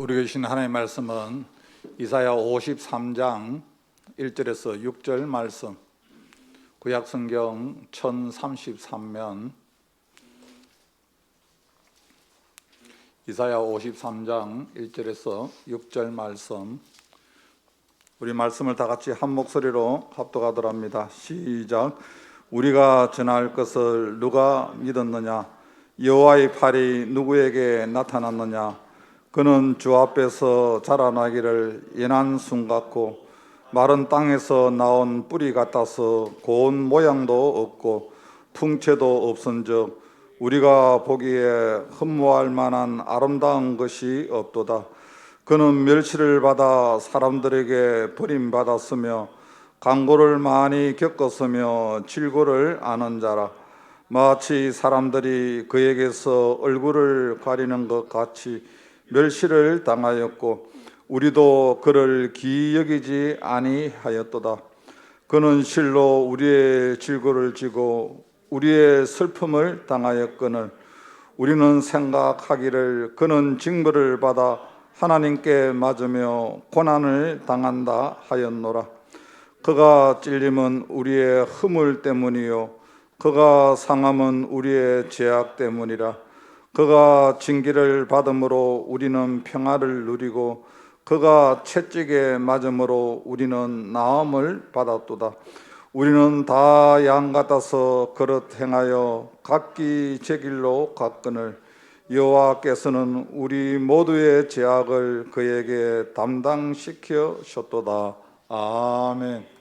우리 계신 하나님의 말씀은 이사야 53장 1절에서 6절 말씀, 구약성경 1033면 이사야 53장 1절에서 6절 말씀, 우리 말씀을 다 같이 한 목소리로 합독하더랍니다. 시작. 우리가 전할 것을 누가 믿었느냐? 여호와의 팔이 누구에게 나타났느냐? 그는 주 앞에서 자라나기를 연한 순 같고 마른 땅에서 나온 뿌리 같아서 고운 모양도 없고 풍채도 없은즉 우리가 보기에 흠모할 만한 아름다운 것이 없도다. 그는 멸시를 받아 사람들에게 버림받았으며 강고를 많이 겪었으며 질고를 아는 자라. 마치 사람들이 그에게서 얼굴을 가리는 것 같이 멸시를 당하였고 우리도 그를 기이 여기지 아니하였도다. 그는 실로 우리의 질고를 지고 우리의 슬픔을 당하였거늘 우리는 생각하기를 그는 징벌을 받아 하나님께 맞으며 고난을 당한다 하였노라. 그가 찔림은 우리의 허물 때문이요 그가 상함은 우리의 죄악 때문이라. 그가 징계를 받음으로 우리는 평화를 누리고 그가 채찍에 맞음으로 우리는 나음을 받았도다. 우리는 다 양 같아서 그릇 행하여 각기 제 길로 갔거늘 여호와께서는 우리 모두의 죄악을 그에게 담당시켜 셨도다. 아멘.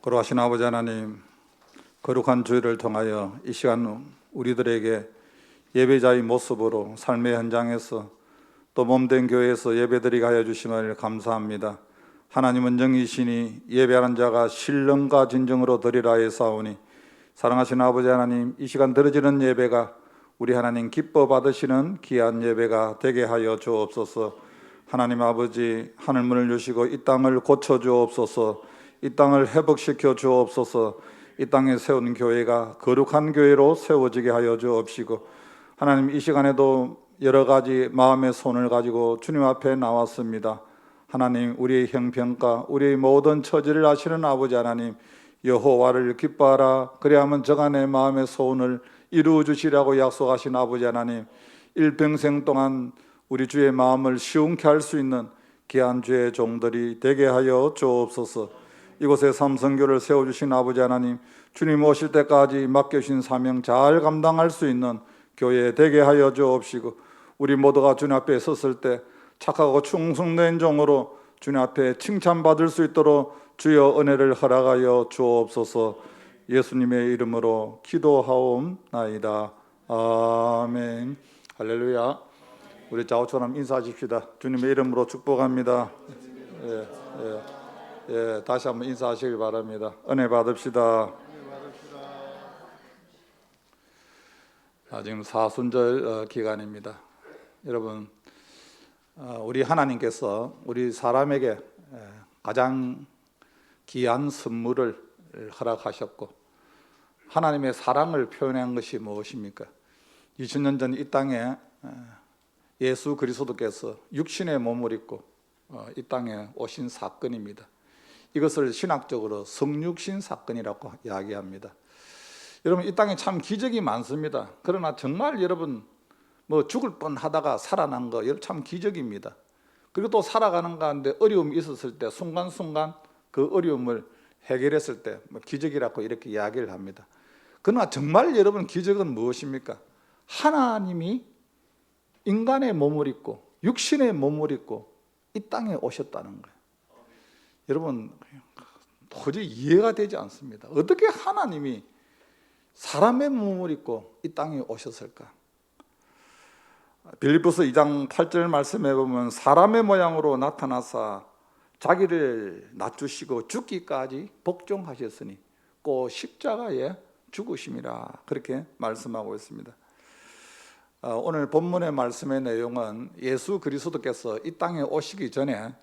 거룩하신 아버지 하나님, 거룩한 주일을 통하여 이 시간 우리들에게 예배자의 모습으로 삶의 현장에서 또 몸된 교회에서 예배드리게 하여 주심을 감사합니다. 하나님은 정이시니 예배하는 자가 신령과 진정으로 드리라 하사오니, 사랑하신 아버지 하나님, 이 시간 드려지는 예배가 우리 하나님 기뻐 받으시는 귀한 예배가 되게 하여 주옵소서. 하나님 아버지, 하늘문을 주시고 이 땅을 고쳐 주옵소서. 이 땅을 회복시켜 주옵소서. 이 땅에 세운 교회가 거룩한 교회로 세워지게 하여 주옵시고, 하나님 이 시간에도 여러 가지 마음의 손을 가지고 주님 앞에 나왔습니다. 하나님, 우리의 형편과 우리의 모든 처지를 아시는 아버지 하나님, 여호와를 기뻐하라 그리하면 저간의 마음의 소원을 이루어 주시라고 약속하신 아버지 하나님, 일평생 동안 우리 주의 마음을 시원케 할 수 있는 귀한 주의 종들이 되게 하여 주옵소서. 이곳에 삼성교를 세워주신 아버지 하나님, 주님 오실 때까지 맡겨주신 사명 잘 감당할 수 있는 교회 되게 하여 주옵시고, 우리 모두가 주님 앞에 섰을 때 착하고 충성된 종으로 주님 앞에 칭찬받을 수 있도록 주여 은혜를 허락하여 주옵소서. 예수님의 이름으로 기도하옵나이다. 아멘. 할렐루야. 우리 좌우처럼 인사하십시다. 주님의 이름으로 축복합니다. 다시 한번 인사하시길 바랍니다. 은혜 받읍시다. 지금 사순절 기간입니다. 여러분, 우리 하나님께서 우리 사람에게 가장 귀한 선물을 허락하셨고, 하나님의 사랑을 표현한 것이 무엇입니까? 2000년 전 이 땅에 예수 그리스도께서 육신의 몸을 입고 이 땅에 오신 사건입니다. 이것을 신학적으로 성육신 사건이라고 이야기합니다. 여러분, 이 땅에 참 기적이 많습니다. 그러나 정말 여러분, 죽을 뻔하다가 살아난 거 참 기적입니다. 그리고 또 살아가는 가운데 어려움이 있었을 때 순간순간 그 어려움을 해결했을 때 기적이라고 이렇게 이야기를 합니다. 그러나 정말 여러분, 기적은 무엇입니까? 하나님이 인간의 몸을 입고 육신의 몸을 입고 이 땅에 오셨다는 거예요. 여러분, 도저히 이해가 되지 않습니다. 어떻게 하나님이 사람의 몸을 입고 이 땅에 오셨을까? 빌립보서 2장 8절 말씀해 보면, 사람의 모양으로 나타나사 자기를 낮추시고 죽기까지 복종하셨으니 꼭 십자가에 죽으심이라, 그렇게 말씀하고 있습니다. 오늘 본문의 말씀의 내용은 예수 그리스도께서 이 땅에 오시기 전에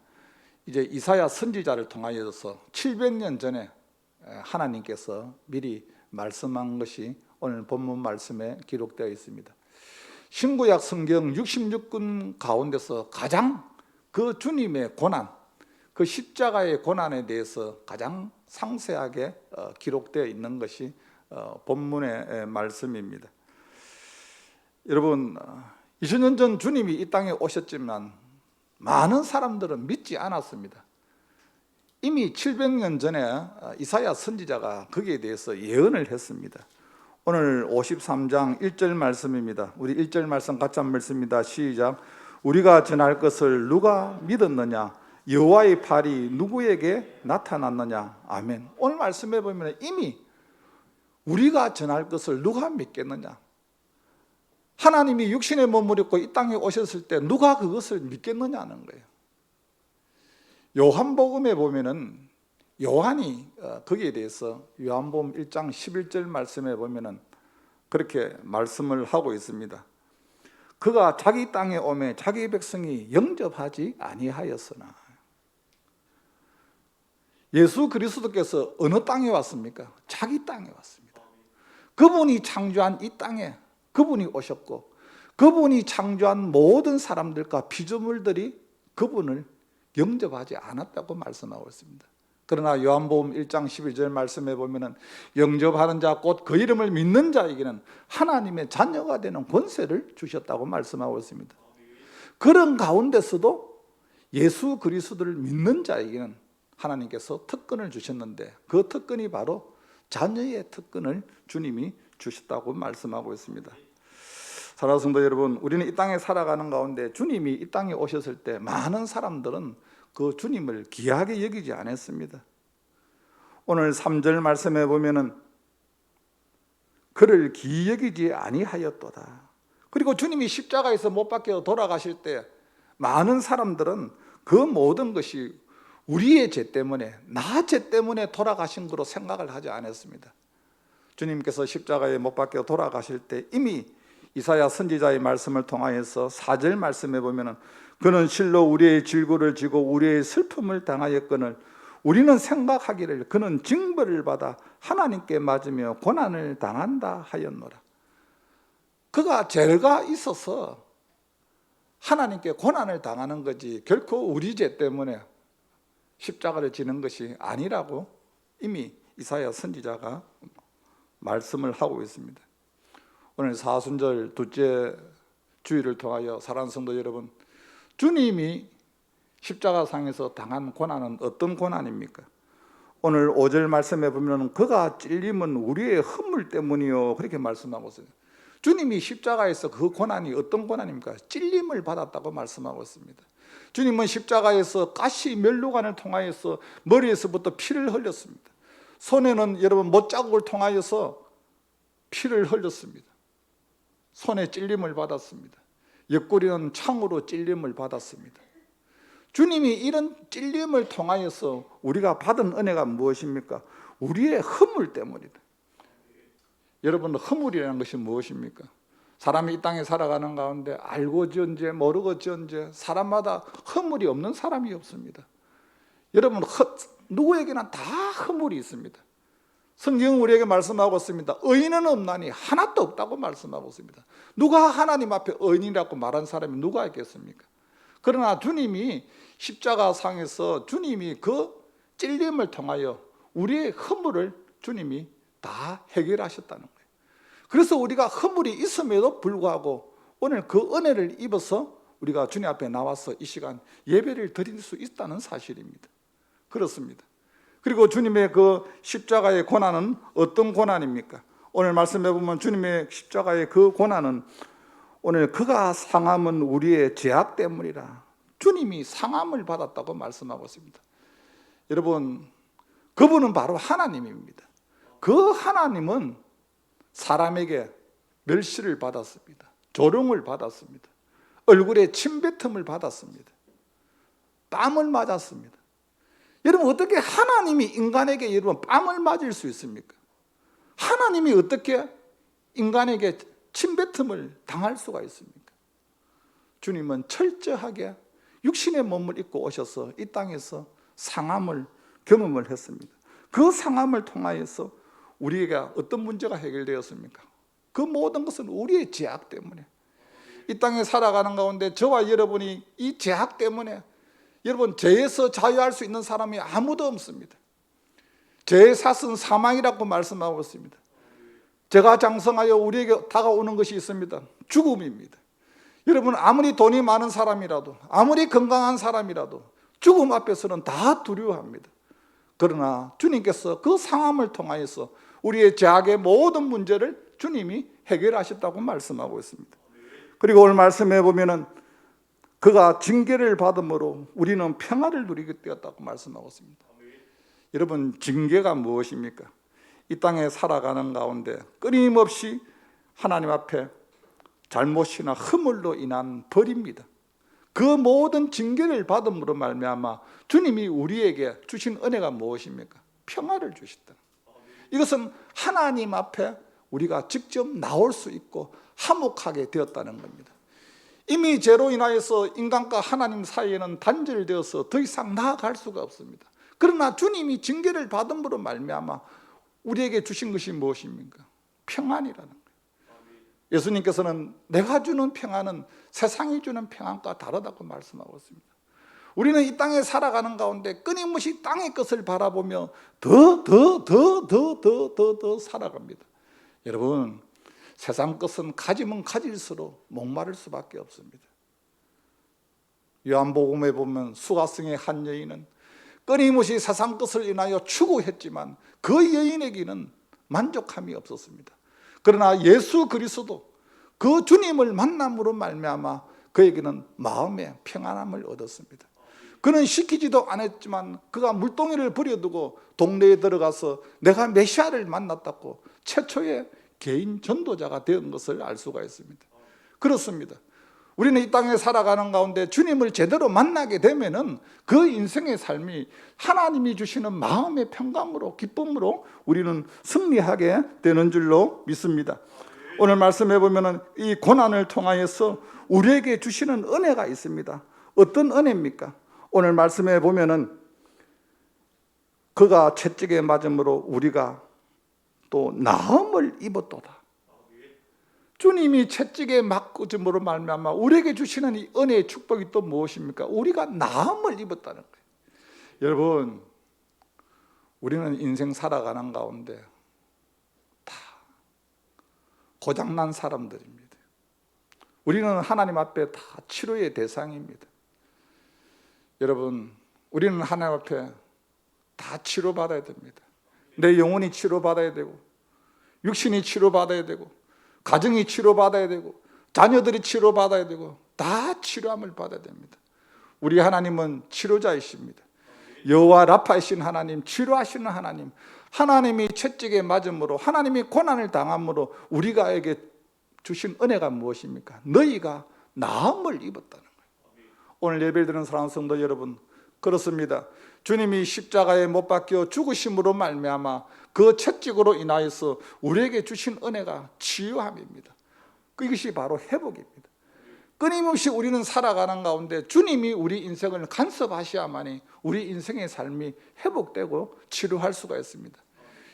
이제 이사야 선지자를 통하여서 700년 전에 하나님께서 미리 말씀한 것이 오늘 본문 말씀에 기록되어 있습니다. 신구약 성경 66권 가운데서 가장 그 주님의 고난, 그 십자가의 고난에 대해서 가장 상세하게 기록되어 있는 것이 본문의 말씀입니다. 여러분, 2000년 전 주님이 이 땅에 오셨지만 많은 사람들은 믿지 않았습니다. 이미 700년 전에 이사야 선지자가 거기에 대해서 예언을 했습니다. 오늘 53장 1절 말씀입니다. 우리 1절 말씀 같이 한번 읽습니다. 시작. 우리가 전할 것을 누가 믿었느냐? 여호와의 팔이 누구에게 나타났느냐? 아멘. 오늘 말씀해 보면 이미 우리가 전할 것을 누가 믿겠느냐? 하나님이 육신의 몸을 입고 이 땅에 오셨을 때 누가 그것을 믿겠느냐는 거예요. 요한복음에 보면은 요한이 거기에 대해서 요한복음 1장 11절 말씀에 보면은 그렇게 말씀을 하고 있습니다. 그가 자기 땅에 오매 자기 백성이 영접하지 아니하였으나. 예수 그리스도께서 어느 땅에 왔습니까? 자기 땅에 왔습니다. 그분이 창조한 이 땅에 그분이 오셨고, 그분이 창조한 모든 사람들과 피조물들이 그분을 영접하지 않았다고 말씀하고 있습니다. 그러나 요한복음 1장 11절 말씀에 보면은 영접하는 자 곧 그 이름을 믿는 자에게는 하나님의 자녀가 되는 권세를 주셨다고 말씀하고 있습니다. 그런 가운데서도 예수 그리스도를 믿는 자에게는 하나님께서 특권을 주셨는데, 그 특권이 바로 자녀의 특권을 주님이 주셨다고 말씀하고 있습니다. 사랑하는 성도 여러분, 우리는 이 땅에 살아가는 가운데 주님이 이 땅에 오셨을 때 많은 사람들은 그 주님을 귀하게 여기지 않았습니다. 오늘 3절 말씀에 보면은 그를 기이 여기지 아니하였도다. 그리고 주님이 십자가에서 못 박혀 돌아가실 때 많은 사람들은 그 모든 것이 우리의 죄 때문에, 나 죄 때문에 돌아가신 거로 생각을 하지 않았습니다. 주님께서 십자가에 못 박혀 돌아가실 때 이미 이사야 선지자의 말씀을 통하여서 4절 말씀에 보면은 그는 실로 우리의 질고를 지고 우리의 슬픔을 당하였거늘 우리는 생각하기를 그는 징벌을 받아 하나님께 맞으며 고난을 당한다 하였노라. 그가 죄가 있어서 하나님께 고난을 당하는 거지 결코 우리 죄 때문에 십자가를 지는 것이 아니라고 이미 이사야 선지자가 말씀을 하고 있습니다. 오늘 사순절 둘째 주일을 통하여 사랑하는 성도 여러분, 주님이 십자가상에서 당한 고난은 어떤 고난입니까? 오늘 5절 말씀에 보면 그가 찔림은 우리의 허물 때문이요 그렇게 말씀하고 있어요. 주님이 십자가에서 그 고난이 어떤 고난입니까? 찔림을 받았다고 말씀하고 있습니다. 주님은 십자가에서 가시 면류관을 통하여서 머리에서부터 피를 흘렸습니다. 손에는 여러분 못자국을 통하여서 피를 흘렸습니다. 손에 찔림을 받았습니다. 옆구리는 창으로 찔림을 받았습니다. 주님이 이런 찔림을 통하여서 우리가 받은 은혜가 무엇입니까? 우리의 허물 때문이다. 여러분, 허물이라는 것이 무엇입니까? 사람이 이 땅에 살아가는 가운데 알고 지은 죄, 모르고 지은 죄, 사람마다 허물이 없는 사람이 없습니다. 여러분, 누구에게나 다 허물이 있습니다. 성경은 우리에게 말씀하고 있습니다. 의인은 없나니 하나도 없다고 말씀하고 있습니다. 누가 하나님 앞에 의인이라고 말한 사람이 누가 있겠습니까? 그러나 주님이 십자가상에서 주님이 그 찔림을 통하여 우리의 허물을 주님이 다 해결하셨다는 거예요. 그래서 우리가 허물이 있음에도 불구하고 오늘 그 은혜를 입어서 우리가 주님 앞에 나와서 이 시간 예배를 드릴 수 있다는 사실입니다. 그렇습니다. 그리고 주님의 그 십자가의 고난은 어떤 고난입니까? 오늘 말씀해 보면 주님의 십자가의 그 고난은 오늘 그가 상함은 우리의 죄악 때문이라. 주님이 상함을 받았다고 말씀하고 있습니다. 여러분, 그분은 바로 하나님입니다. 그 하나님은 사람에게 멸시를 받았습니다. 조롱을 받았습니다. 얼굴에 침뱉음을 받았습니다. 뺨을 맞았습니다. 여러분, 어떻게 하나님이 인간에게 여러분 뺨을 맞을 수 있습니까? 하나님이 어떻게 인간에게 침뱉음을 당할 수가 있습니까? 주님은 철저하게 육신의 몸을 입고 오셔서 이 땅에서 상함을 경험을 했습니다. 그 상함을 통하여서 우리에게 어떤 문제가 해결되었습니까? 그 모든 것은 우리의 죄악 때문에, 이 땅에 살아가는 가운데 저와 여러분이 이 죄악 때문에 여러분 죄에서 자유할 수 있는 사람이 아무도 없습니다. 죄의 삭은 사망이라고 말씀하고 있습니다. 죄가 장성하여 우리에게 다가오는 것이 있습니다. 죽음입니다. 여러분, 아무리 돈이 많은 사람이라도, 아무리 건강한 사람이라도 죽음 앞에서는 다 두려워합니다. 그러나 주님께서 그 상함을 통하여서 우리의 죄악의 모든 문제를 주님이 해결하셨다고 말씀하고 있습니다. 그리고 오늘 말씀해 보면은 그가 징계를 받음으로 우리는 평화를 누리게 되었다고 말씀하고 있습니다. 여러분, 징계가 무엇입니까? 이 땅에 살아가는 가운데 끊임없이 하나님 앞에 잘못이나 허물로 인한 벌입니다. 그 모든 징계를 받음으로 말미암아 주님이 우리에게 주신 은혜가 무엇입니까? 평화를 주셨다. 이것은 하나님 앞에 우리가 직접 나올 수 있고 화목하게 되었다는 겁니다. 이미 죄로 인하여서 인간과 하나님 사이에는 단절되어서 더 이상 나아갈 수가 없습니다. 그러나 주님이 징계를 받음으로 말미암아 우리에게 주신 것이 무엇입니까? 평안이라는 거예요. 예수님께서는 내가 주는 평안은 세상이 주는 평안과 다르다고 말씀하고 있습니다. 우리는 이 땅에 살아가는 가운데 끊임없이 땅의 것을 바라보며 더 살아갑니다. 여러분, 세상 것은 가지면 가질수록 목마를 수밖에 없습니다. 요한복음에 보면 수가성의 한 여인은 끊임없이 세상 것을 인하여 추구했지만 그 여인에게는 만족함이 없었습니다. 그러나 예수 그리스도 그 주님을 만남으로 말미암아 그에게는 마음의 평안함을 얻었습니다. 그는 시키지도 않았지만 그가 물동이를 버려두고 동네에 들어가서 내가 메시아를 만났다고 최초의 개인 전도자가 된 것을 알 수가 있습니다. 그렇습니다. 우리는 이 땅에 살아가는 가운데 주님을 제대로 만나게 되면은 그 인생의 삶이 하나님이 주시는 마음의 평강으로, 기쁨으로 우리는 승리하게 되는 줄로 믿습니다. 오늘 말씀해 보면은 이 고난을 통하여서 우리에게 주시는 은혜가 있습니다. 어떤 은혜입니까? 오늘 말씀해 보면은 그가 채찍에 맞음으로 우리가 또 나음을 입었도다. 주님이 채찍에 맞음으로 말미암아 우리에게 주시는 이 은혜의 축복이 또 무엇입니까? 우리가 나음을 입었다는 거예요. 여러분, 우리는 인생 살아가는 가운데 다 고장난 사람들입니다. 우리는 하나님 앞에 다 치료의 대상입니다. 여러분, 우리는 하나님 앞에 다 치료받아야 됩니다. 내 영혼이 치료받아야 되고, 육신이 치료받아야 되고, 가정이 치료받아야 되고, 자녀들이 치료받아야 되고, 다 치료함을 받아야 됩니다. 우리 하나님은 치료자이십니다. 여호와 라파이신 하나님, 치료하시는 하나님, 하나님이 채찍에 맞음으로, 하나님이 고난을 당함으로 우리가에게 주신 은혜가 무엇입니까? 너희가 나음을 입었다는 거예요. 오늘 예배를 드리는 사랑하는 성도 여러분, 그렇습니다. 주님이 십자가에 못 박혀 죽으심으로 말미암아 그 채찍으로 인하여서 우리에게 주신 은혜가 치유함입니다. 이것이 바로 회복입니다. 끊임없이 우리는 살아가는 가운데 주님이 우리 인생을 간섭하셔야만이 우리 인생의 삶이 회복되고 치료할 수가 있습니다.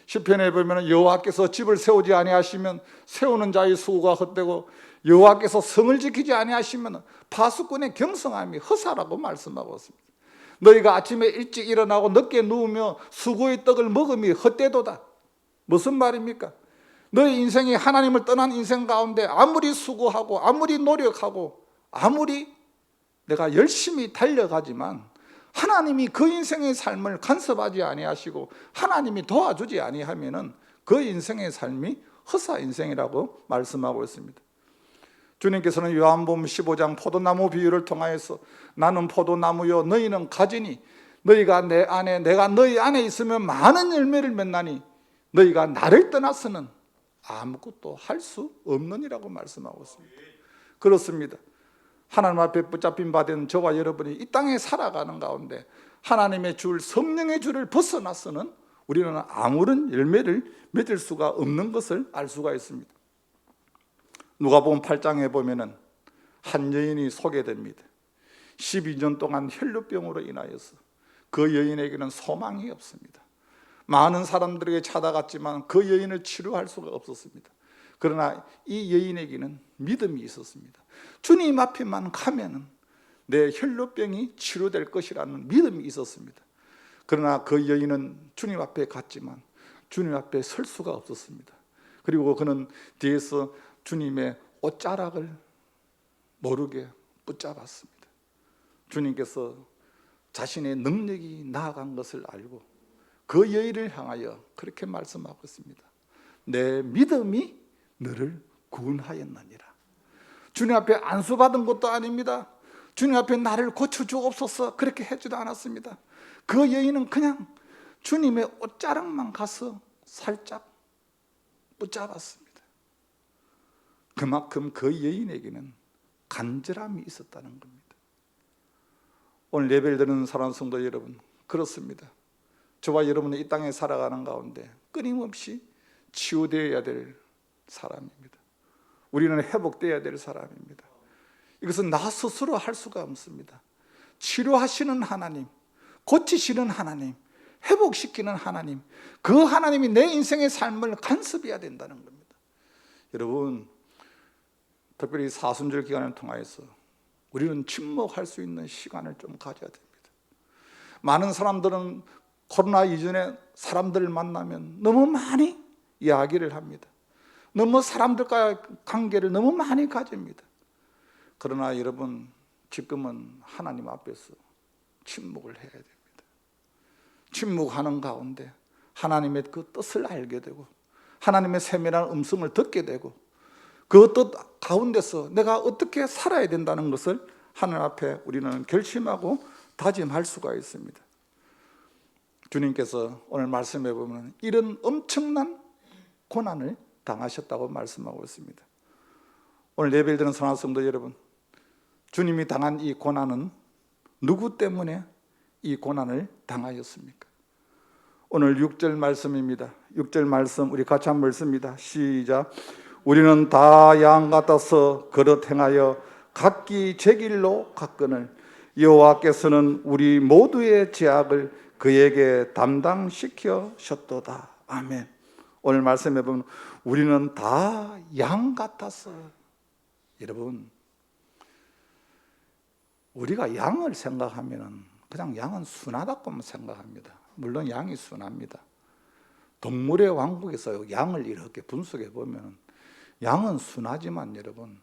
시편에 보면 여호와께서 집을 세우지 아니하시면 세우는 자의 수고가 헛되고 여호와께서 성을 지키지 아니하시면 파수꾼의 경성함이 허사라고 말씀하고 있습니다. 너희가 아침에 일찍 일어나고 늦게 누우며 수고의 떡을 먹음이 헛되도다. 무슨 말입니까? 너희 인생이 하나님을 떠난 인생 가운데 아무리 수고하고 아무리 노력하고 아무리 내가 열심히 달려가지만 하나님이 그 인생의 삶을 간섭하지 아니하시고 하나님이 도와주지 아니하면은 그 인생의 삶이 허사 인생이라고 말씀하고 있습니다. 주님께서는 요한복음 15장 포도나무 비유를 통하여서 나는 포도나무요 너희는 가지니 너희가 내 안에 내가 너희 안에 있으면 많은 열매를 맺나니 너희가 나를 떠나서는 아무것도 할 수 없느니라고 말씀하고 있습니다. 그렇습니다. 하나님 앞에 붙잡힌 바 된 저와 여러분이 이 땅에 살아가는 가운데 하나님의 줄, 성령의 줄을 벗어나서는 우리는 아무런 열매를 맺을 수가 없는 것을 알 수가 있습니다. 누가복음 8장에 보면은 한 여인이 소개됩니다. 12년 동안 혈루병으로 인하여서 그 여인에게는 소망이 없습니다. 많은 사람들에게 찾아갔지만 그 여인을 치료할 수가 없었습니다. 그러나 이 여인에게는 믿음이 있었습니다. 주님 앞에만 가면은 내 혈루병이 치료될 것이라는 믿음이 있었습니다. 그러나 그 여인은 주님 앞에 갔지만 주님 앞에 설 수가 없었습니다. 그리고 그는 뒤에서 주님의 옷자락을 모르게 붙잡았습니다. 주님께서 자신의 능력이 나아간 것을 알고 그 여인을 향하여 그렇게 말씀하고 있습니다. 내 믿음이 너를 구원하였느니라. 주님 앞에 안수받은 것도 아닙니다. 주님 앞에 나를 고쳐주옵소서 그렇게 하지도 않았습니다. 그 여인은 그냥 주님의 옷자락만 가서 살짝 붙잡았습니다. 그만큼 그 여인에게는 간절함이 있었다는 겁니다. 오늘 예배를 드리는 사랑하는 성도 여러분, 그렇습니다. 저와 여러분은 이 땅에 살아가는 가운데 끊임없이 치유되어야 될 사람입니다. 우리는 회복되어야 될 사람입니다. 이것은 나 스스로 할 수가 없습니다. 치료하시는 하나님, 고치시는 하나님, 회복시키는 하나님, 그 하나님이 내 인생의 삶을 간섭해야 된다는 겁니다. 여러분, 특별히 사순절 기간을 통하여서 우리는 침묵할 수 있는 시간을 좀 가져야 됩니다. 많은 사람들은 코로나 이전에 사람들을 만나면 너무 많이 이야기를 합니다. 너무 사람들과의 관계를 너무 많이 가집니다. 그러나 여러분, 지금은 하나님 앞에서 침묵을 해야 됩니다. 침묵하는 가운데 하나님의 그 뜻을 알게 되고 하나님의 세밀한 음성을 듣게 되고 그 뜻 가운데서 내가 어떻게 살아야 된다는 것을 하나님 앞에 우리는 결심하고 다짐할 수가 있습니다. 주님께서 오늘 말씀해 보면 이런 엄청난 고난을 당하셨다고 말씀하고 있습니다. 오늘 예배를 드리는 사랑하는 성도 여러분, 주님이 당한 이 고난은 누구 때문에 이 고난을 당하였습니까? 오늘 6절 말씀입니다. 6절 말씀 우리 같이 한번 읽습니다. 시작. 우리는 다 양 같아서 그릇 행하여 각기 제 길로 갔거늘 여호와께서는 우리 모두의 죄악을 그에게 담당시켜셨도다. 아멘. 오늘 말씀해 보면 우리는 다 양 같아서, 여러분, 우리가 양을 생각하면 그냥 양은 순하다고만 생각합니다. 물론 양이 순합니다. 동물의 왕국에서 양을 이렇게 분석해 보면 양은 순하지만 여러분,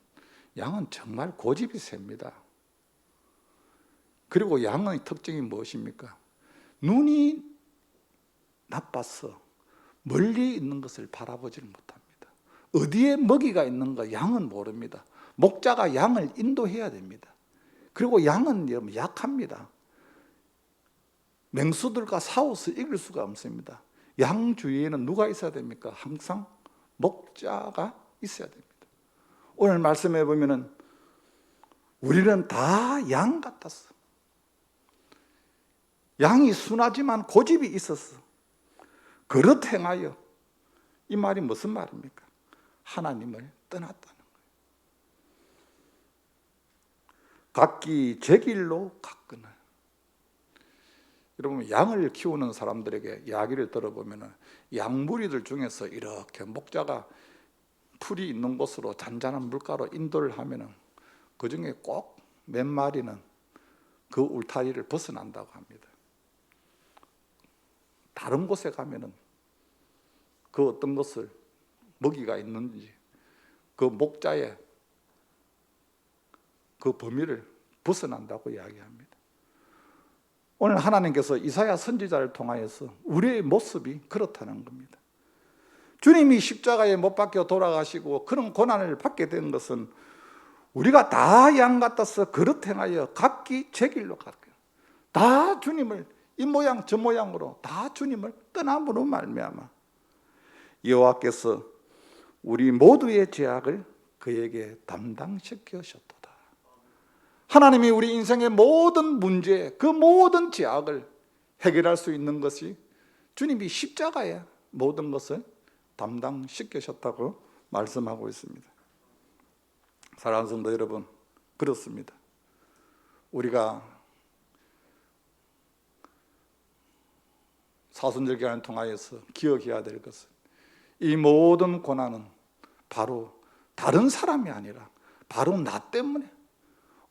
양은 정말 고집이 셉니다. 그리고 양의 특징이 무엇입니까? 눈이 나빠서 멀리 있는 것을 바라보지를 못합니다. 어디에 먹이가 있는가 양은 모릅니다. 목자가 양을 인도해야 됩니다. 그리고 양은 여러분 약합니다. 맹수들과 싸워서 이길 수가 없습니다. 양 주위에는 누가 있어야 됩니까? 항상 목자가 있어야 됩니다. 오늘 말씀해 보면은 우리는 다 양 같았어. 양이 순하지만 고집이 있었어. 그릇 행하여, 이 말이 무슨 말입니까? 하나님을 떠났다는 거예요. 각기 제 길로 갔거늘. 여러분, 양을 키우는 사람들에게 이야기를 들어보면 양무리들 중에서 이렇게 목자가 풀이 있는 곳으로 잔잔한 물가로 인도를 하면 그 중에 꼭 몇 마리는 그 울타리를 벗어난다고 합니다. 다른 곳에 가면은 그 어떤 것을 먹이가 있는지 그 목자의 그 범위를 벗어난다고 이야기합니다. 오늘 하나님께서 이사야 선지자를 통하여서 우리의 모습이 그렇다는 겁니다. 주님이 십자가에 못 박혀 돌아가시고 그런 고난을 받게 된 것은 우리가 다 양 같아서 그릇 행하여 각기 제 길로 갔고요. 다 주님을 이 모양 저 모양으로 다 주님을 떠남으로 말미암아 여호와께서 우리 모두의 죄악을 그에게 담당시키셨도다. 하나님이 우리 인생의 모든 문제, 그 모든 죄악을 해결할 수 있는 것이 주님이 십자가에 모든 것을 담당시키셨다고 말씀하고 있습니다. 사랑하는 성도 여러분, 그렇습니다. 우리가 사순절 기간을 통하여서 기억해야 될 것은 이 모든 고난은 바로 다른 사람이 아니라 바로 나 때문에,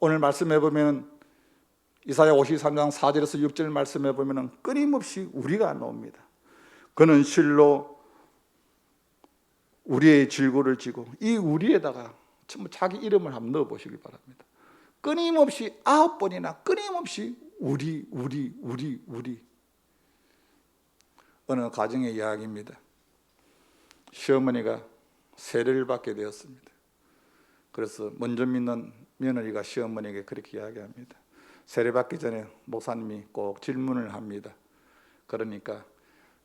오늘 말씀해 보면 이사야 53장 4절에서 6절 말씀해 보면 끊임없이 우리가 나옵니다. 그는 실로 우리의 질고를 지고, 이 우리에다가 전부 자기 이름을 한번 넣어 보시길 바랍니다. 끊임없이 9번이나 끊임없이 우리. 어느 가정의 이야기입니다. 시어머니가 세례를 받게 되었습니다. 그래서 먼저 믿는 며느리가 시어머니에게 그렇게 이야기합니다. 세례 받기 전에 목사님이 꼭 질문을 합니다. 그러니까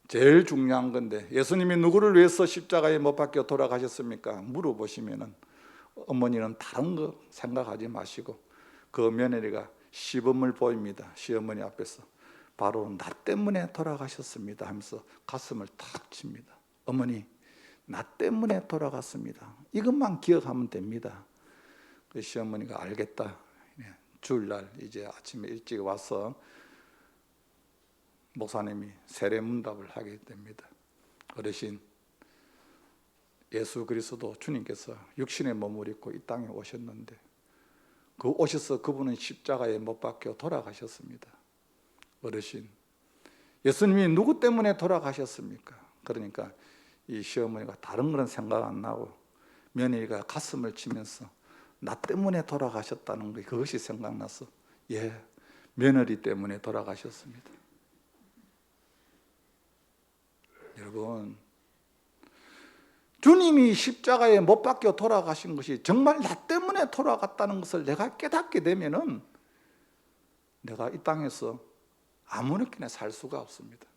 제일 중요한 건데, 예수님이 누구를 위해서 십자가에 못 박혀 돌아가셨습니까? 물어보시면은 어머니는 다른 거 생각하지 마시고 그 며느리가 시범을 보입니다. 시어머니 앞에서 바로 나 때문에 돌아가셨습니다 하면서 가슴을 탁 칩니다. 어머니, 나 때문에 돌아갔습니다. 이것만 기억하면 됩니다. 그 시어머니가 알겠다. 주일날 이제 아침에 일찍 와서 목사님이 세례 문답을 하게 됩니다. 어르신, 예수 그리스도 주님께서 육신의 몸을 입고 이 땅에 오셨는데 그 오셔서 그분은 십자가에 못 박혀 돌아가셨습니다. 어르신, 예수님이 누구 때문에 돌아가셨습니까? 그러니까 이 시어머니가 다른 그런 생각 안 나고 며느리가 가슴을 치면서 나 때문에 돌아가셨다는 거, 그것이 생각나서 예, 며느리 때문에 돌아가셨습니다. 여러분, 주님이 십자가에 못 박혀 돌아가신 것이 정말 나 때문에 돌아갔다는 것을 내가 깨닫게 되면은 내가 이 땅에서 아무렇게나 살 수가 없습니다.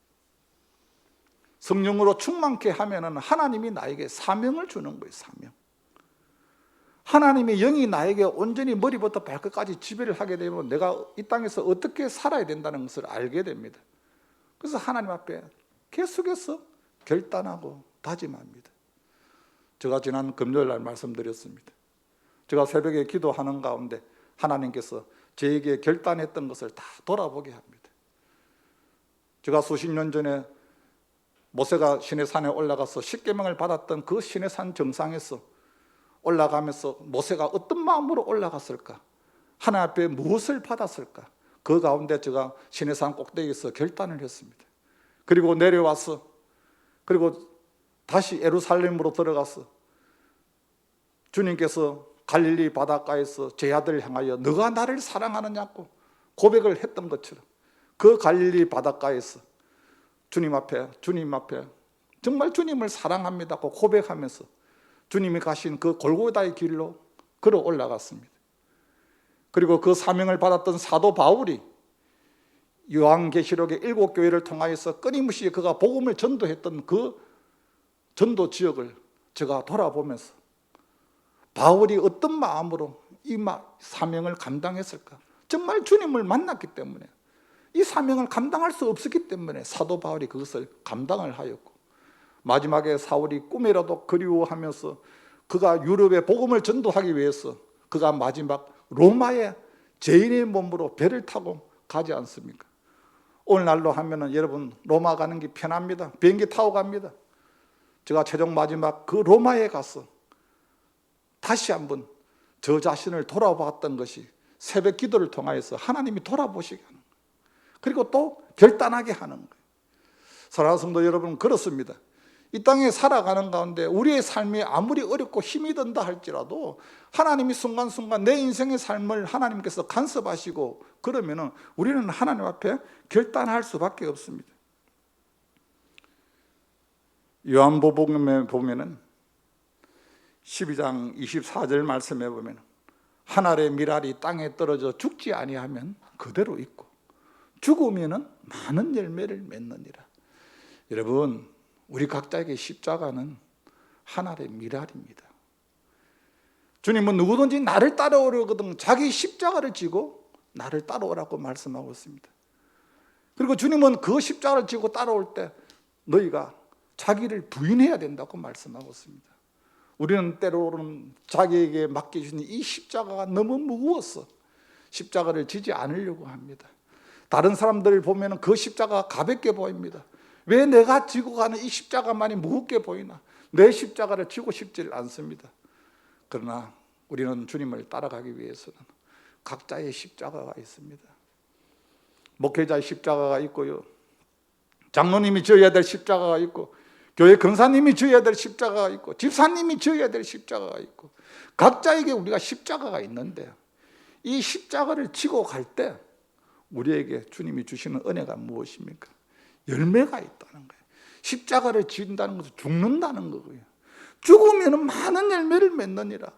성령으로 충만케 하면은 하나님이 나에게 사명을 주는 거예요. 사명. 하나님의 영이 나에게 온전히 머리부터 발끝까지 지배를 하게 되면 내가 이 땅에서 어떻게 살아야 된다는 것을 알게 됩니다. 그래서 하나님 앞에 계속해서 결단하고 다짐합니다. 제가 지난 금요일 날 말씀드렸습니다. 제가 새벽에 기도하는 가운데 하나님께서 저에게 결단했던 것을 다 돌아보게 합니다. 제가 수십 년 전에 모세가 시내산에 올라가서 십계명을 받았던 그 시내산 정상에서 올라가면서 모세가 어떤 마음으로 올라갔을까? 하나님 앞에 무엇을 받았을까? 그 가운데 제가 시내산 꼭대기에서 결단을 했습니다. 그리고 내려와서 그리고 다시 예루살렘으로 들어가서 주님께서 갈릴리 바닷가에서 제 아들을 향하여 너가 나를 사랑하느냐고 고백을 했던 것처럼 그 갈릴리 바닷가에서 주님 앞에 정말 주님을 사랑합니다고 고백하면서 주님이 가신 그 골고다의 길로 걸어 올라갔습니다. 그리고 그 사명을 받았던 사도 바울이 요한계시록의 7교회를 통하여서 끊임없이 그가 복음을 전도했던 그 전도 지역을 제가 돌아보면서 바울이 어떤 마음으로 이 사명을 감당했을까? 정말 주님을 만났기 때문에 이 사명을 감당할 수 없었기 때문에 사도 바울이 그것을 감당을 하였고 마지막에 사울이 꿈이라도 그리워하면서 그가 유럽에 복음을 전도하기 위해서 그가 마지막 로마의 죄인의 몸으로 배를 타고 가지 않습니까? 오늘날로 하면은 여러분 로마 가는 게 편합니다. 비행기 타고 갑니다. 제가 최종 마지막 그 로마에 가서 다시 한번 저 자신을 돌아봤던 것이 새벽 기도를 통하여서 하나님이 돌아보시게 하는 거예요. 그리고 또 결단하게 하는 거예요. 사랑하는 성도 여러분, 그렇습니다. 이 땅에 살아가는 가운데 우리의 삶이 아무리 어렵고 힘이 든다 할지라도 하나님이 순간순간 내 인생의 삶을 하나님께서 간섭하시고 그러면은 우리는 하나님 앞에 결단할 수밖에 없습니다. 요한복음에 보면은 12장 24절 말씀에 보면 하늘의 밀알이 땅에 떨어져 죽지 아니하면 그대로 있고 죽으면은 많은 열매를 맺느니라. 여러분, 우리 각자에게 십자가는 하늘의 밀알입니다. 주님은 누구든지 나를 따라오려거든 자기 십자가를 지고 나를 따라오라고 말씀하고 있습니다. 그리고 주님은 그 십자가를 지고 따라올 때 너희가 자기를 부인해야 된다고 말씀하고 있습니다. 우리는 때로는 자기에게 맡겨주신 이 십자가가 너무 무거워서 십자가를 지지 않으려고 합니다. 다른 사람들을 보면 그 십자가가 가볍게 보입니다. 왜 내가 지고 가는 이 십자가만이 무겁게 보이나? 내 십자가를 지고 싶지 않습니다. 그러나 우리는 주님을 따라가기 위해서는 각자의 십자가가 있습니다. 목회자의 십자가가 있고요, 장로님이 져야 될 십자가가 있고, 교회 권사님이 져야 될 십자가가 있고, 집사님이 져야 될 십자가가 있고, 각자에게 우리가 십자가가 있는데 이 십자가를 지고 갈 때 우리에게 주님이 주시는 은혜가 무엇입니까? 열매가 있다는 거예요. 십자가를 지는다는 것은 죽는다는 거고요. 죽으면 많은 열매를 맺느니라.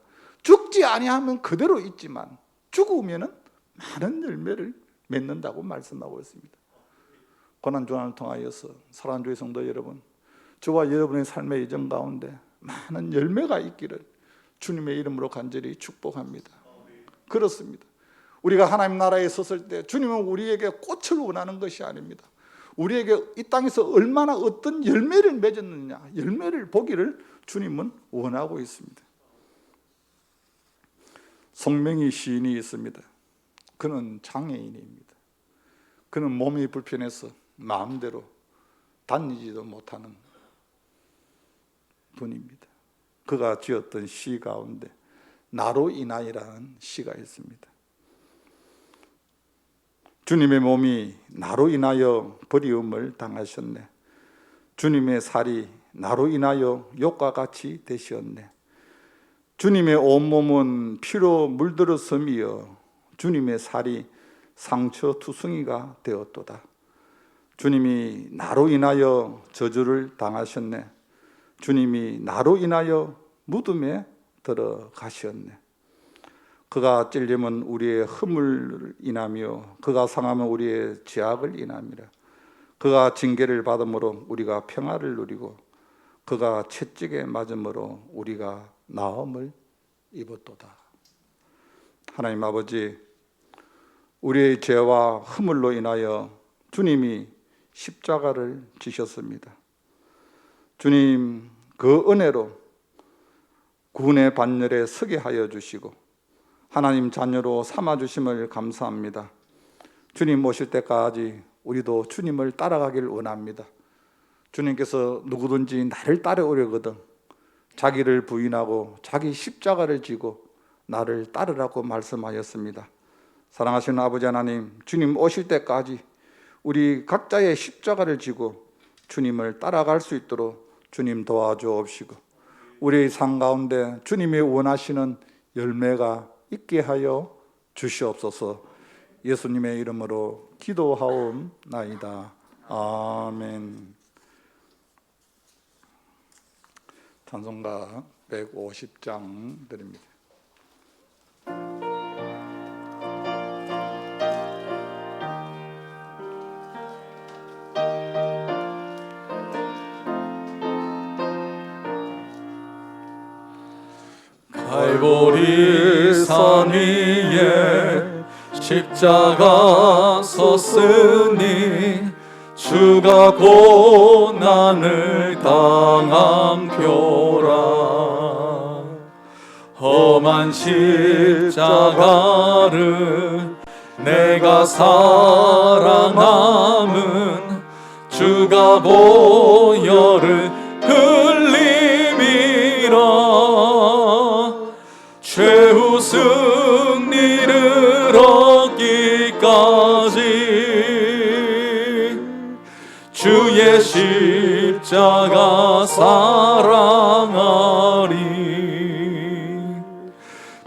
죽지 아니하면 그대로 있지만 죽으면 많은 열매를 맺는다고 말씀하고 있습니다. 고난주간을 통하여서 사랑하는 주의 성도 여러분, 저와 여러분의 삶의 이전 가운데 많은 열매가 있기를 주님의 이름으로 간절히 축복합니다. 그렇습니다. 우리가 하나님 나라에 섰을 때 주님은 우리에게 꽃을 원하는 것이 아닙니다. 우리에게 이 땅에서 얼마나 어떤 열매를 맺었느냐, 열매를 보기를 주님은 원하고 있습니다. 송명희 시인이 있습니다. 그는 장애인입니다. 그는 몸이 불편해서 마음대로 다니지도 못하는 분입니다. 그가 지었던 시 가운데 나로 인하여라는 시가 있습니다. 주님의 몸이 나로 인하여 버리움을 당하셨네. 주님의 살이 나로 인하여 욕과 같이 되셨네. 주님의 온몸은 피로 물들었음이여 주님의 살이 상처 투성이가 되었도다. 주님이 나로 인하여 저주를 당하셨네. 주님이 나로 인하여 무덤에 들어가셨네. 그가 찔림은 우리의 흠을 인하며 그가 상하면 우리의 죄악을 인함이라. 그가 징계를 받음으로 우리가 평화를 누리고 그가 채찍에 맞음으로 우리가 나음을 입었도다. 하나님 아버지, 우리의 죄와 허물로 인하여 주님이 십자가를 지셨습니다. 주님, 그 은혜로 구원의 반열에 서게 하여 주시고 하나님 자녀로 삼아주심을 감사합니다. 주님 오실 때까지 우리도 주님을 따라가길 원합니다. 주님께서 누구든지 나를 따라오려거든 자기를 부인하고 자기 십자가를 지고 나를 따르라고 말씀하였습니다. 사랑하시는 아버지 하나님, 주님 오실 때까지 우리 각자의 십자가를 지고 주님을 따라갈 수 있도록 주님 도와주옵시고 우리의 삶 가운데 주님이 원하시는 열매가 있게 하여 주시옵소서. 예수님의 이름으로 기도하옵나이다. 아멘. 찬송가 150장 드립니다. 갈보리 산 위에 십자가 섰으니 주가 고난을 당한 표라. 험한 십자가를 내가 사랑함은 주가 보혈을 흘림이라. 최후 승리를 얻기까지 주의 십자가 사랑하리.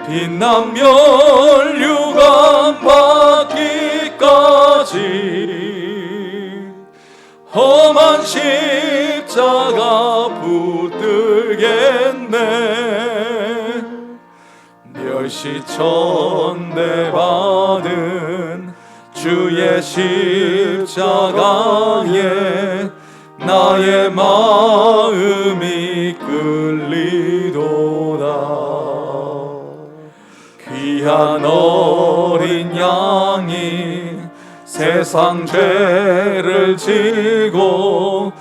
빛난 멸류관 받기까지 험한 십자가 붙들겠네. 멸시천대 받은 주의 십자가에 나의 마음이 끌리도다. 귀한 어린 양이 세상 죄를 지고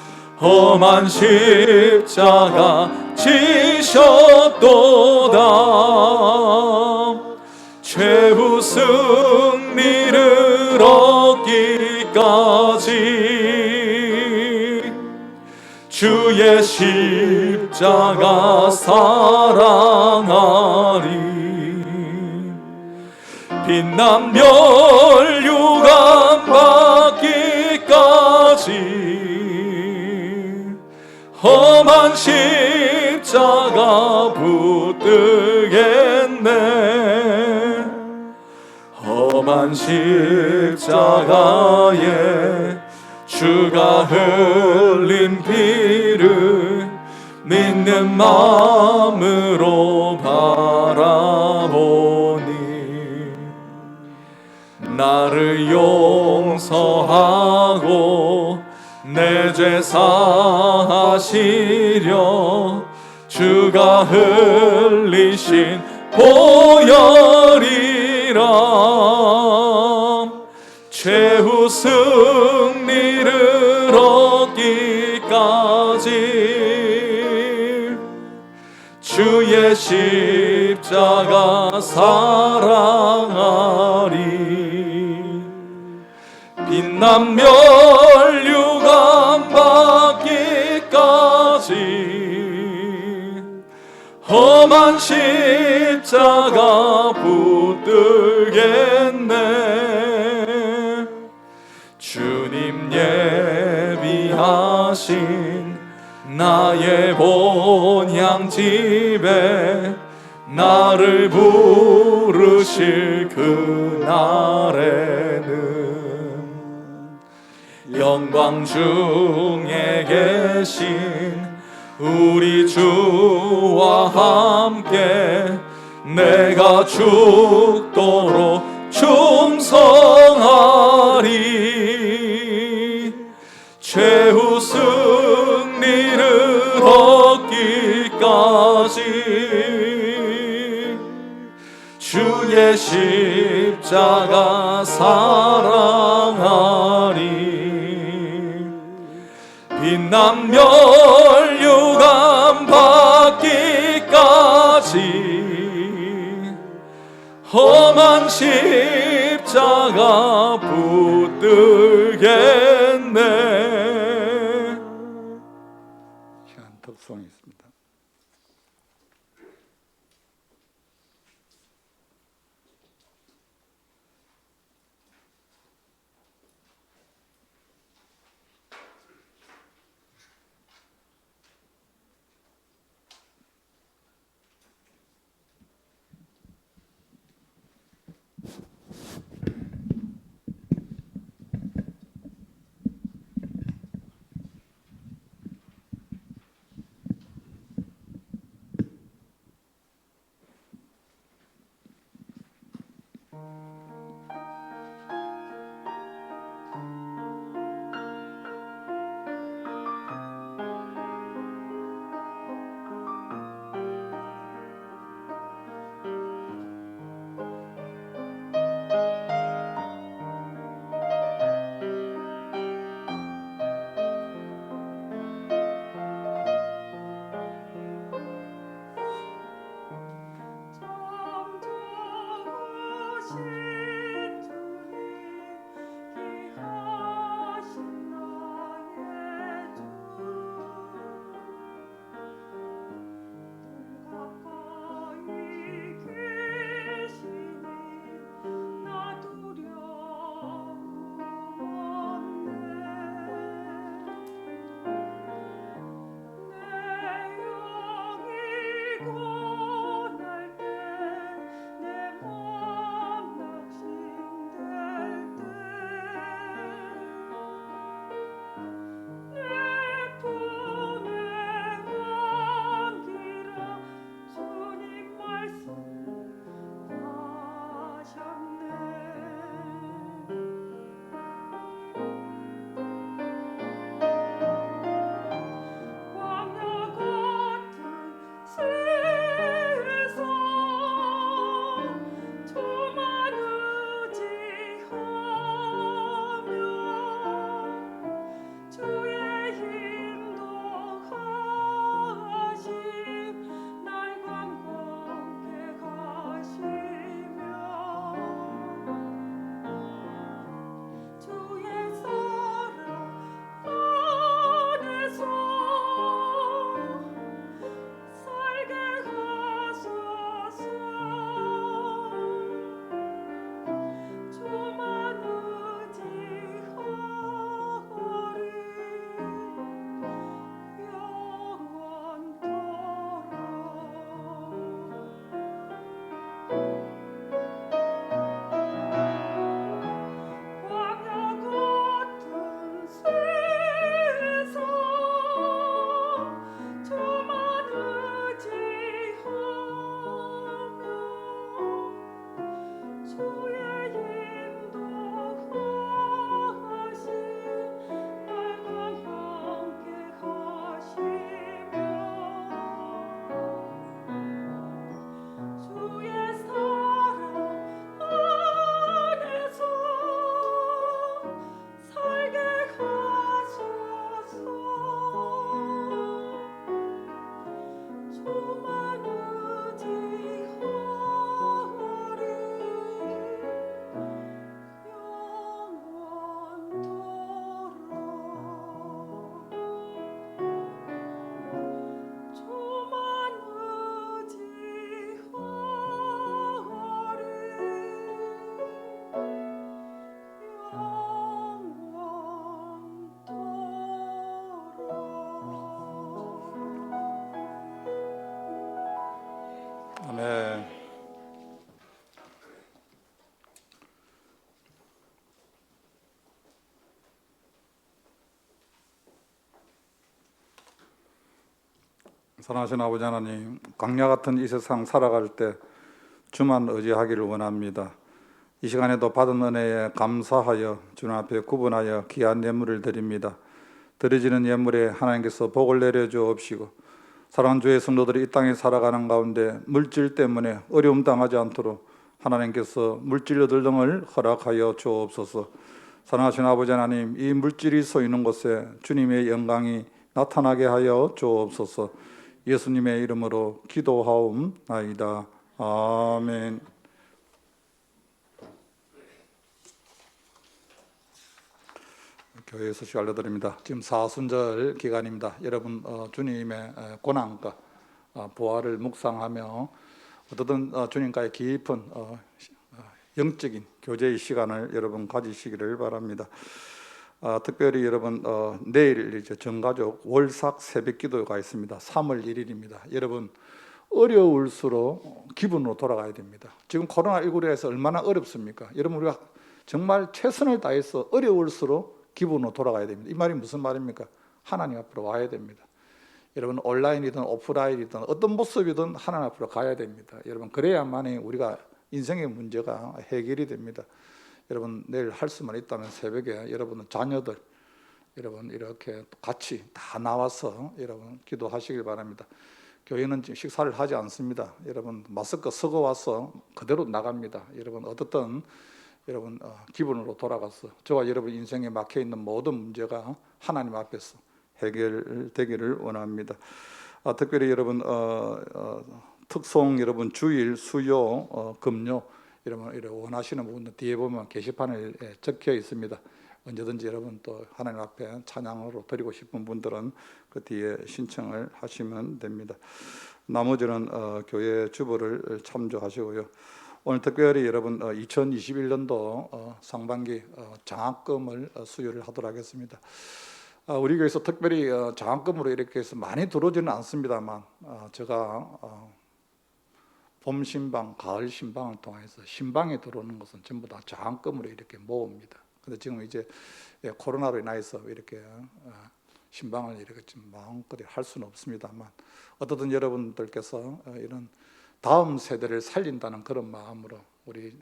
험한 십자가 지셨도다. 최후 승리를 얻기까지 주의 십자가 사랑하리. 빛난 멸류관 받기까지 험한 십자가 붙들겠네. 험한 십자가에 주가 흘린 피를 믿는 마음으로 바라보니 나를 용서하고 내 죄 사하시려 주가 흘리신 보혈이라. 최후 승리를 얻기까지 주의 십자가 사랑하리. 빛난 멸류관 받기까지 험한 십자가 붙들겠네. 주님 예비하신 나의 본향 집에 나를 부르실 그날에는 영광 중에 계신 우리 주와 함께 내가 죽도록 충성하리. 최후 승리를 얻기까지 주의 십자가 사랑하리. 빛난 멸류관 받기까지 험한 십자가 붙들겠네. 시간 덕성이 있습니다. 아멘. 사랑하신 아버지 하나님, 광야 같은 이 세상 살아갈 때 주만 의지하기를 원합니다. 이 시간에도 받은 은혜에 감사하여 주님 앞에 구분하여 귀한 예물을 드립니다. 드려지는 예물에 하나님께서 복을 내려주옵시고 사랑하는 주의 성도들이 이 땅에 살아가는 가운데 물질 때문에 어려움 당하지 않도록 하나님께서 물질들 등을 허락하여 주옵소서. 사랑하신 아버지 하나님, 이 물질이 쏘이는 곳에 주님의 영광이 나타나게 하여 주옵소서. 예수님의 이름으로 기도하옵나이다. 아멘. 교회 소식 알려드립니다. 지금 사순절 기간입니다. 여러분 주님의 고난과 부활을 묵상하며 어떻든 주님과의 깊은 영적인 교제의 시간을 여러분 가지시기를 바랍니다. 특별히 여러분 내일 이제 전가족 월삭 새벽기도가 있습니다. 3월 1일입니다. 여러분 어려울수록 기분으로 돌아가야 됩니다. 지금 코로나19로 해서 얼마나 어렵습니까? 여러분 우리가 정말 최선을 다해서 어려울수록 기분으로 돌아가야 됩니다. 이 말이 무슨 말입니까? 하나님 앞으로 와야 됩니다. 여러분 온라인이든 오프라인이든 어떤 모습이든 하나님 앞으로 가야 됩니다. 여러분 그래야만이 우리가 인생의 문제가 해결이 됩니다. 여러분 내일 할 수만 있다면 새벽에 여러분 자녀들 여러분 이렇게 같이 다 나와서 여러분 기도하시길 바랍니다. 교회는 지금 식사를 하지 않습니다. 여러분 마스크 쓰고 와서 그대로 나갑니다. 여러분 어떻든 여러분 기분으로 돌아가서 저와 여러분 인생에 막혀 있는 모든 문제가 하나님 앞에서 해결되기를 원합니다. 특별히 여러분 특송 여러분 주일 수요 금요 여러분 원하시는 부분들 뒤에 보면 게시판에 적혀 있습니다. 언제든지 여러분 또 하나님 앞에 찬양으로 드리고 싶은 분들은 그 뒤에 신청을 하시면 됩니다. 나머지는 교회 주보를 참조하시고요. 오늘 특별히 여러분 2021년도 상반기 장학금을 수여를 하도록 하겠습니다. 우리 교회에서 특별히 장학금으로 이렇게 해서 많이 들어오지는 않습니다만 제가 봄 신방, 가을 신방을 통해서 신방에 들어오는 것은 전부 다 장학금으로 이렇게 모읍니다. 근데 지금 이제 코로나로 인해서 이렇게 신방을 이렇게 좀 마음껏 할 수는 없습니다만 어떻든 여러분들께서 이런 다음 세대를 살린다는 그런 마음으로 우리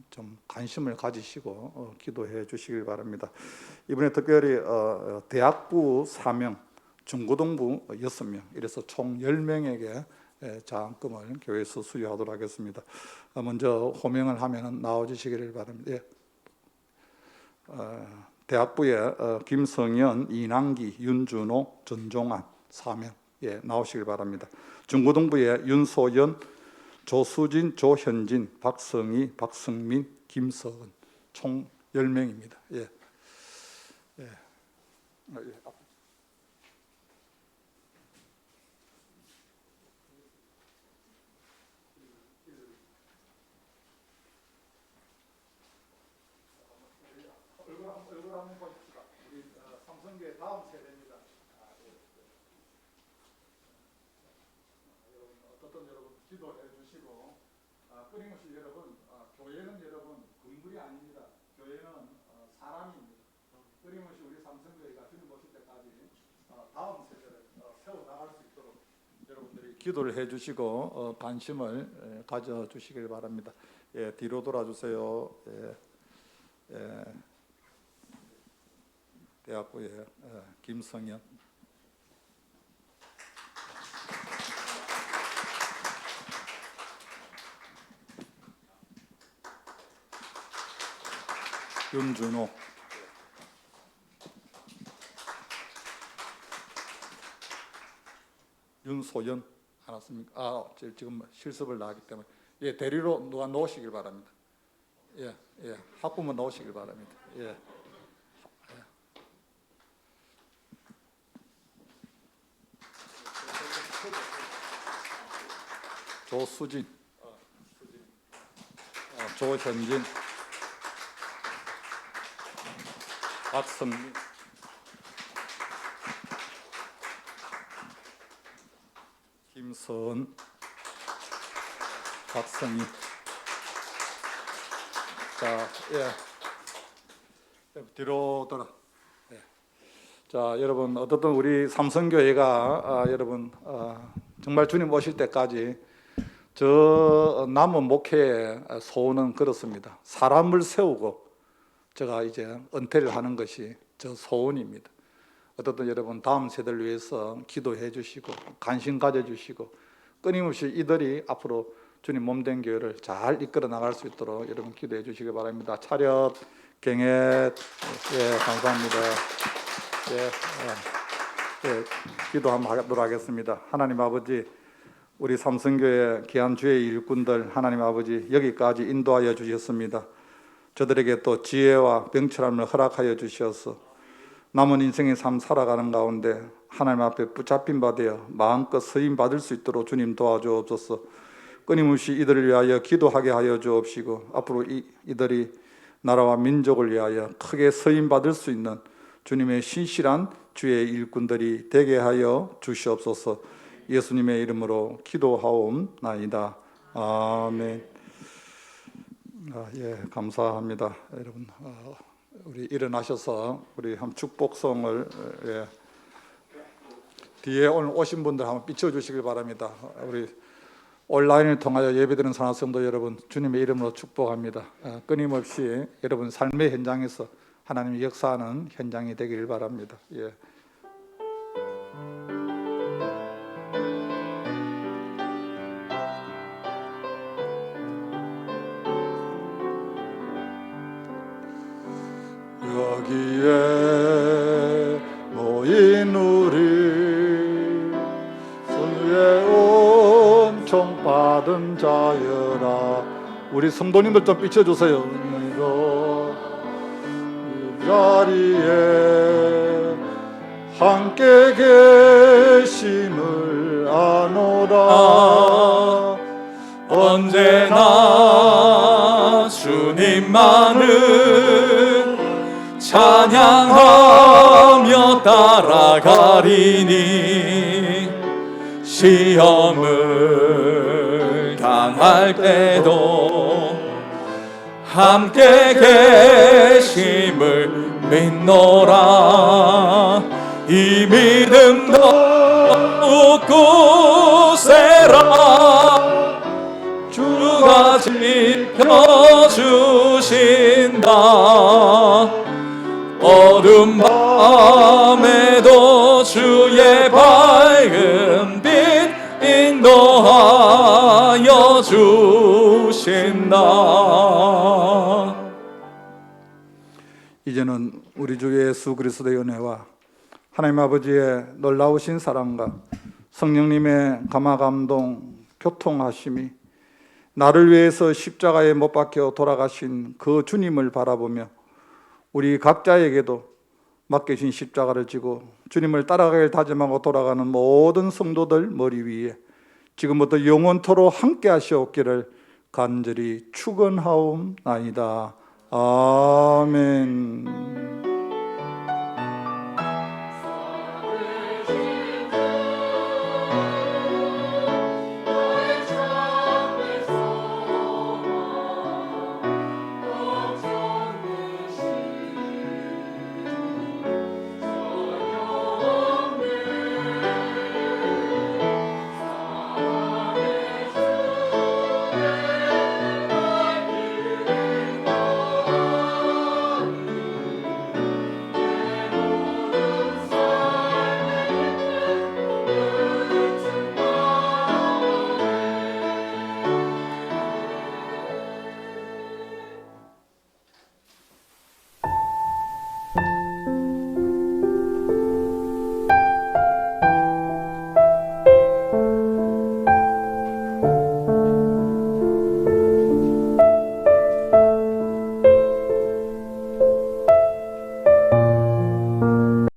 좀 관심을 가지시고 기도해 주시길 바랍니다. 이번에 특별히 대학부 4명, 중고등부 6명, 이래서 총 10명에게 장학금을 교회에서 수여하도록 하겠습니다. 먼저 호명을 하면 나와주시기를 바랍니다. 예. 대학부에 김성현, 이남기, 윤준호, 전종환 4명 나오시길 바랍니다. 중고등부에 윤소연, 조수진, 조현진, 박성희, 박성민, 김서은 총 10명입니다. 예. 예. 얼굴 한번 보십시다. 우리 삼성교회 다음 세대입니다. 여러분 어떻든 여러분 기도해 주시고 끊임없이 여러분 교회는 여러분 건물이 아닙니다. 교회는 사람입니다. 끊임없이 우리 삼성교회가 주님 오실 때까지 다음 세대를 세워 나갈 수 있도록 여러분들이 기도를 해 주시고 관심을 가져 주시길 바랍니다. 예, 뒤로 돌아주세요. 예. 예. 대학부의 김성현. 윤준호. 윤소연 알았습니까? 지금 실습을 나가기 때문에 예, 대리로 누가 놓으시길 바랍니다. 예, 예, 학부모 놓으시길 바랍니다. 예. 조수진, 조현진, 박성민, 김서은, 박성희. 자, 예, 뒤로 돌아. 예. 자, 여러분 어떻든 우리 삼성교회가 여러분 정말 주님 오실 때까지 저 남은 목회의 소원은 그렇습니다. 사람을 세우고 제가 이제 은퇴를 하는 것이 저 소원입니다. 어떻든 여러분 다음 세대를 위해서 기도해 주시고 관심 가져주시고 끊임없이 이들이 앞으로 주님 몸된 교회를 잘 이끌어 나갈 수 있도록 여러분 기도해 주시기 바랍니다. 차렷 경애. 예, 감사합니다. 예, 기도 한번 하도록 하겠습니다. 하나님 아버지, 우리 삼성교회 귀한 주의 일꾼들 하나님 아버지 여기까지 인도하여 주셨습니다. 저들에게 또 지혜와 명철함을 허락하여 주셔서 남은 인생의 삶 살아가는 가운데 하나님 앞에 붙잡힌 바 되어 마음껏 쓰임 받을 수 있도록 주님 도와주옵소서. 끊임없이 이들을 위하여 기도하게 하여 주옵시고 앞으로 이들이 나라와 민족을 위하여 크게 쓰임 받을 수 있는 주님의 신실한 주의 일꾼들이 되게 하여 주시옵소서. 예수님의 이름으로 기도하옵나이다. 아멘. 예, 감사합니다. 여러분, 우리 일어나셔서 우리 한 축복성을 뒤에 오늘 오신 분들 한번 비춰주시길 바랍니다. 우리 온라인을 통하여 예배드리는 산하성도 여러분 주님의 이름으로 축복합니다. 끊임없이 여러분 삶의 현장에서 하나님의 역사하는 현장이 되기를 바랍니다. 예. 여기에 모인 우리 주의 은총 받은 자여라. 우리 성도님들 좀 비춰주세요. 이 자리에 함께 계심을 아노라. 언제나 주님만을 찬양하며 따라가리니 시험을 당할 때도 함께 계심을 믿노라. 이 믿음 더욱 굳세라. 주가 지켜주신다. 어둠 밤에도 주의 밝은 빛 인도하여 주신다. 이제는 우리 주 예수 그리스도의 은혜와 하나님 아버지의 놀라우신 사랑과 성령님의 감화감동 교통하심이 나를 위해서 십자가에 못 박혀 돌아가신 그 주님을 바라보며 우리 각자에게도 맡기신 십자가를 지고 주님을 따라가길 다짐하고 돌아가는 모든 성도들 머리 위에 지금부터 영원토록 함께 하시옵기를 간절히 축원하옵나이다. 아멘.